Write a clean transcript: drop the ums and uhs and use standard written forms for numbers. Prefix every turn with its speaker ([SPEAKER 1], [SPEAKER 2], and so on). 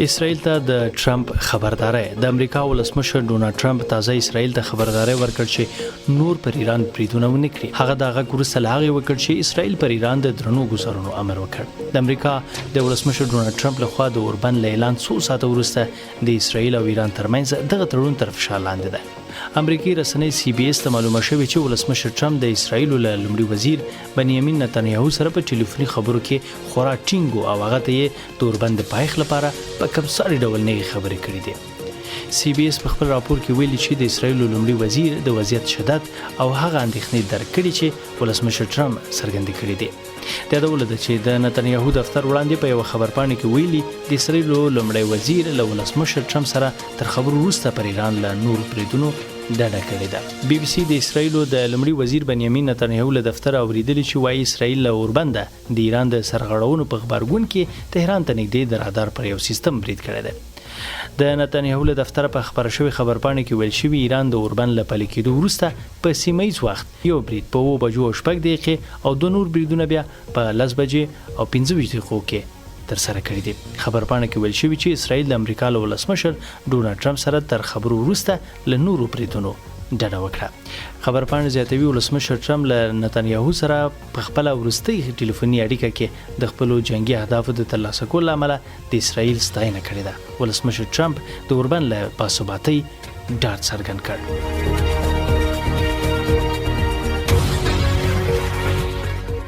[SPEAKER 1] اسرائیل ته د ټرمپ خبرداري. د امریکا ولسمشر ډونالد ټرمپ تازه اسرائیل ته خبرداري ورکړ چې نور پر ایران بریدونه ونه کړي. هغه دغه کورسه لاغي وکړ چې اسرائیل پر ایران د درنو ګزارونو امر وکړ. د امریکا د ولسمشر ډونالد ټرمپ لخوا د اوربند اعلان څو ساعته وروسته د اسرائیل او ایران ترمنځ دغه تړون تر فشار لاندې ده. امریکایي رسنۍ سی بي اس ته معلومه شوې چې ولسمشر ټرمپ د اسراییلو لومړي وزیر بنیامین نتنیاهو سره په ټلیفوني خبرو کې خورا ټینګ او هغه ته یې د اوربند پایخ لپاره په کمساري ډول نه خبرې کړې دي. سی بي اس په خپل راپور کې ویلي چې د اسراییلو لومړي وزیر د وضعیت شدت او هغه اندېښنې درک کړي چې ولسمشر ټرمپ څرګندې کړې دي. د یادول ده چې د نتنیاهو دفتر وړاندې په یو خبرپاڼه کې ویلي د اسراییلو لومړی وزیر له ولسمشر ټرمپ سره تر خبرو وروسته پر ایران له نور بریدونو ډډه کړې ده. بي بي سي د اسراییلو د لومړي وزیر بنیامین نتنیاهو له دفتر اوریدلی چې وايي اسراییل له اوربنده د ایران د سرغړونو په خبرګون کې تهران ته نږدې د رادار پر یو سیستم برید کړی دی. د نتنیاهو له دفتر په خبره شوی خبرپاڼه کې ویل شوی ایران د اوربند له پلي کېدو وروسته په سیمه‌ییز وخت یو برید په 7:06 دقیقې او د نور بریدونه بیا په 10 بجې او 15 دقیقو کې تر سره کړی دي. خبرپاڼه کې ویل شوی چې اسراییل د امریکا له ولسمشر ډونالد ټرمپ سره تر خبرو وروسته له نورو بریدونو ډډه وکړه. خبرپاڼه زیاتوي ولسمشر ټرمپ له نتنیاهو سره په خپل وروستي ټلیفوني اړیکه کې د خپل جنگي اهدافو د ترلاسه کولو لپاره د اسراییل ستاینه کړې ده. ولسمشر ټرمپ د اوربند له باثباتۍ ډاډ څرګند کړ.